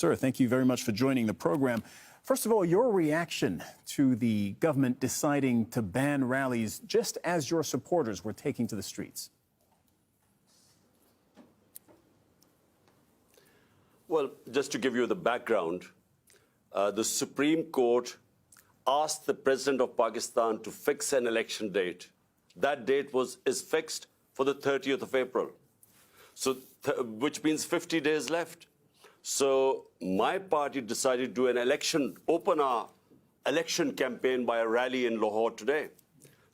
Sir, thank you very much for joining the program. First of all, your reaction to the government deciding to ban rallies just as your supporters were taking to the streets. Well, just to give you the background, the Supreme Court asked the President of Pakistan to fix an election date. That date is fixed for the 30th of April, so which means 50 days left. So my party decided to do an open our election campaign by a rally in Lahore today.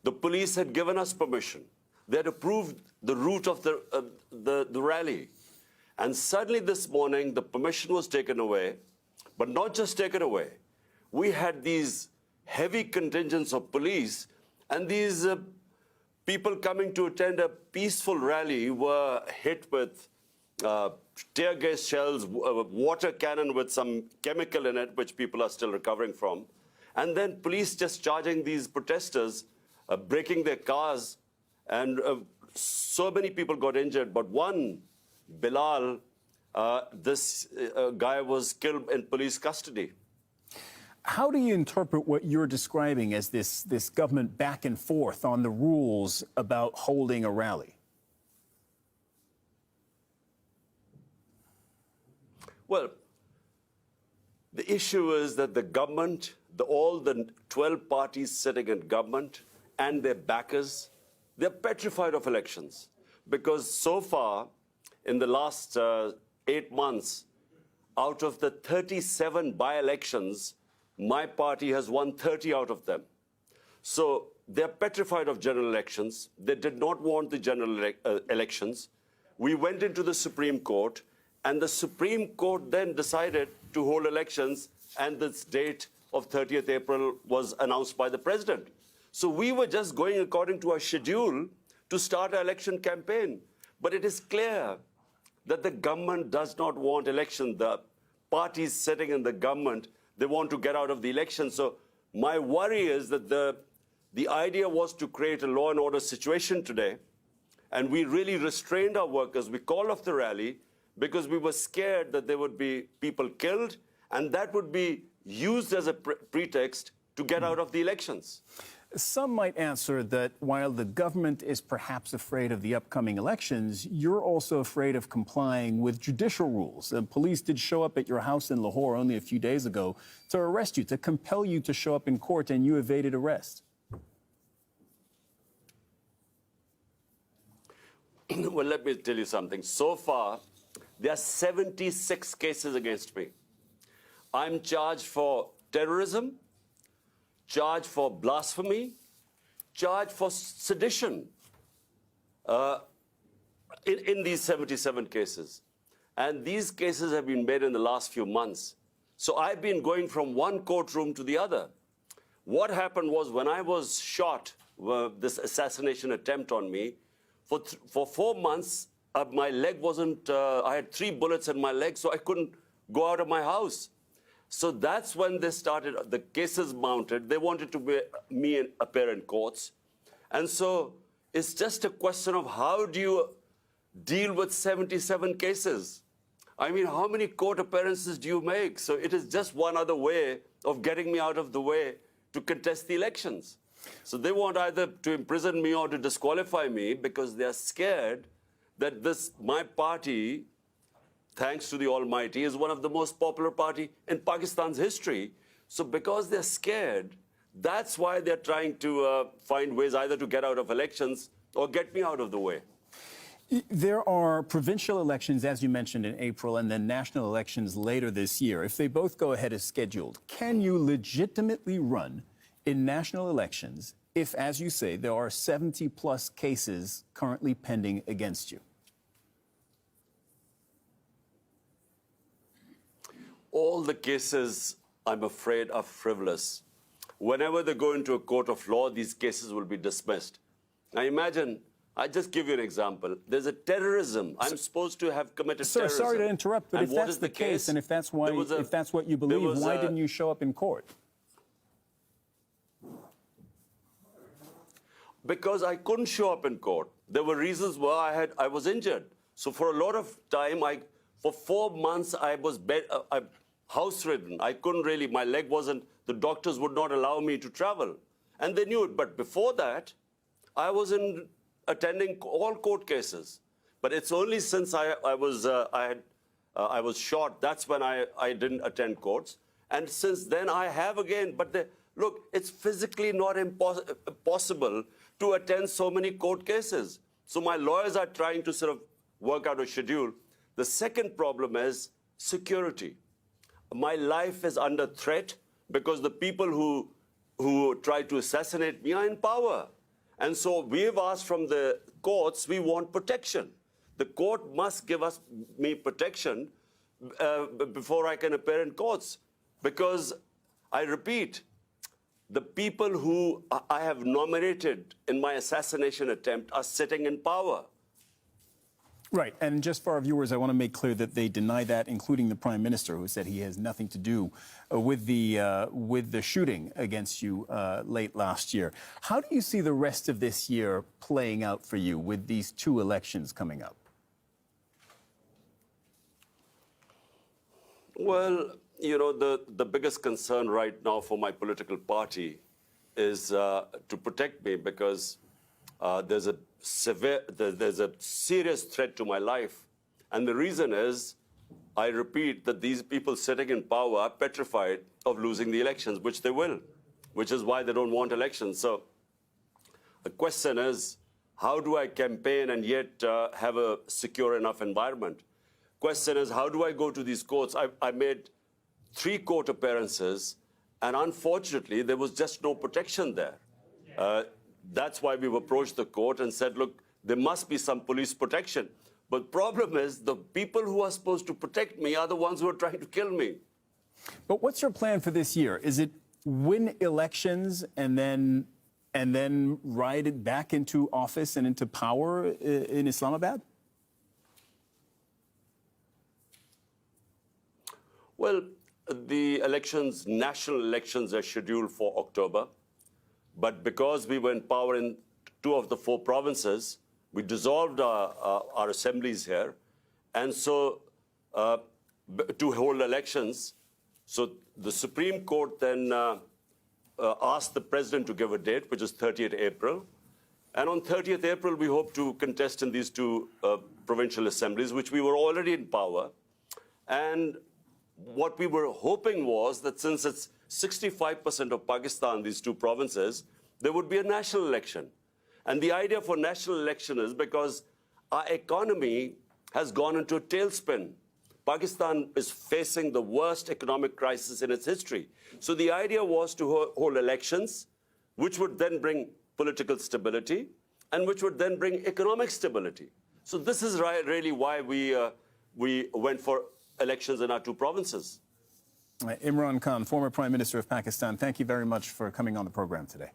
The police had given us permission. They had approved the route of the rally. And suddenly this morning, the permission was taken away, but not just taken away. We had these heavy contingents of police, and these people coming to attend a peaceful rally were hit with tear gas shells, water cannon with some chemical in it, which people are still recovering from. And then police just charging these protesters, breaking their cars, and so many people got injured. But one, Bilal, this guy was killed in police custody. How do you interpret what you're describing as this government back and forth on the rules about holding a rally? Well, the issue is that the government, all the 12 parties sitting in government and their backers, they're petrified of elections. Because so far, in the last 8 months, out of the 37 by-elections, my party has won 30 out of them. So they're petrified of general elections. They did not want the general elections. We went into the Supreme Court, and the Supreme Court then decided to hold elections, and this date of 30th April was announced by the President. So we were just going according to our schedule to start our election campaign. But it is clear that the government does not want election. The parties sitting in the government, they want to get out of the election. So my worry is that the idea was to create a law and order situation today, and we really restrained our workers. We called off the rally because we were scared that there would be people killed, and that would be used as a pretext to get out of the elections. Some might answer that while the government is perhaps afraid of the upcoming elections, you're also afraid of complying with judicial rules. The police did show up at your house in Lahore only a few days ago to arrest you, to compel you to show up in court, and you evaded arrest. Well, let me tell you something. So far, there are 76 cases against me. I'm charged for terrorism, charged for blasphemy, charged for sedition in these 77 cases. And these cases have been made in the last few months. So I've been going from one courtroom to the other. What happened was when I was shot, this assassination attempt on me, for 4 months, my leg wasn't, I had 3 bullets in my leg, so I couldn't go out of my house. So that's when they started, the cases mounted. They wanted to me appear in courts. And so it's just a question of how do you deal with 77 cases? I mean, how many court appearances do you make? So it is just one other way of getting me out of the way to contest the elections. So they want either to imprison me or to disqualify me because they are scared that my party, thanks to the Almighty, is one of the most popular party in Pakistan's history. So because they're scared, that's why they're trying to find ways either to get out of elections or get me out of the way. There are provincial elections, as you mentioned, in April, and then national elections later this year. If they both go ahead as scheduled, can you legitimately run in national elections if, as you say, there are 70-plus cases currently pending against you? All the cases, I'm afraid, are frivolous. Whenever they go into a court of law, these cases will be dismissed. Now imagine, I just give you an example. There's a terrorism. I'm supposed to have committed terrorism. Sir, sorry to interrupt, but if that's the case, and if that's what you believe, why didn't you show up in court? Because I couldn't show up in court. There were reasons why I was injured. So for a lot of time, For 4 months, I was house-ridden. I couldn't really, my leg wasn't, the doctors would not allow me to travel. And they knew it. But before that, I was attending all court cases. But it's only since I was shot, that's when I didn't attend courts. And since then, I have again. But look, it's physically not possible to attend so many court cases. So my lawyers are trying to sort of work out a schedule. The second problem is security. My life is under threat because the people who try to assassinate me are in power. And so we've asked from the courts, we want protection. The court must give me protection before I can appear in courts. Because, I repeat, the people who I have nominated in my assassination attempt are sitting in power. Right, and just for our viewers, I want to make clear that they deny that, including the Prime Minister, who said he has nothing to do with the shooting against you late last year. How do you see the rest of this year playing out for you with these 2 elections coming up? Well, you know, the biggest concern right now for my political party is to protect me because there's a serious threat to my life. And the reason is, I repeat, that these people sitting in power are petrified of losing the elections, which they will, which is why they don't want elections. So the question is, how do I campaign and yet have a secure enough environment? Question is, how do I go to these courts? I made 3 court appearances, and unfortunately, there was just no protection there. That's why we've approached the court and said, look, there must be some police protection. But the problem is, the people who are supposed to protect me are the ones who are trying to kill me. But what's your plan for this year? Is it win elections and then ride it back into office and into power in Islamabad? Well, the elections, national elections, are scheduled for October. But because we were in power in 2 of the 4 provinces, we dissolved our assemblies here. And so to hold elections, so the Supreme Court then asked the president to give a date, which is 30th April. And on 30th April, we hope to contest in these 2 provincial assemblies, which we were already in power. And what we were hoping was that since it's 65% of Pakistan, these 2 provinces, there would be a national election. And the idea for national election is because our economy has gone into a tailspin. Pakistan is facing the worst economic crisis in its history. So the idea was to hold elections, which would then bring political stability and which would then bring economic stability. So this is really why we went for elections in our 2 provinces. Imran Khan, former Prime Minister of Pakistan, thank you very much for coming on the program today.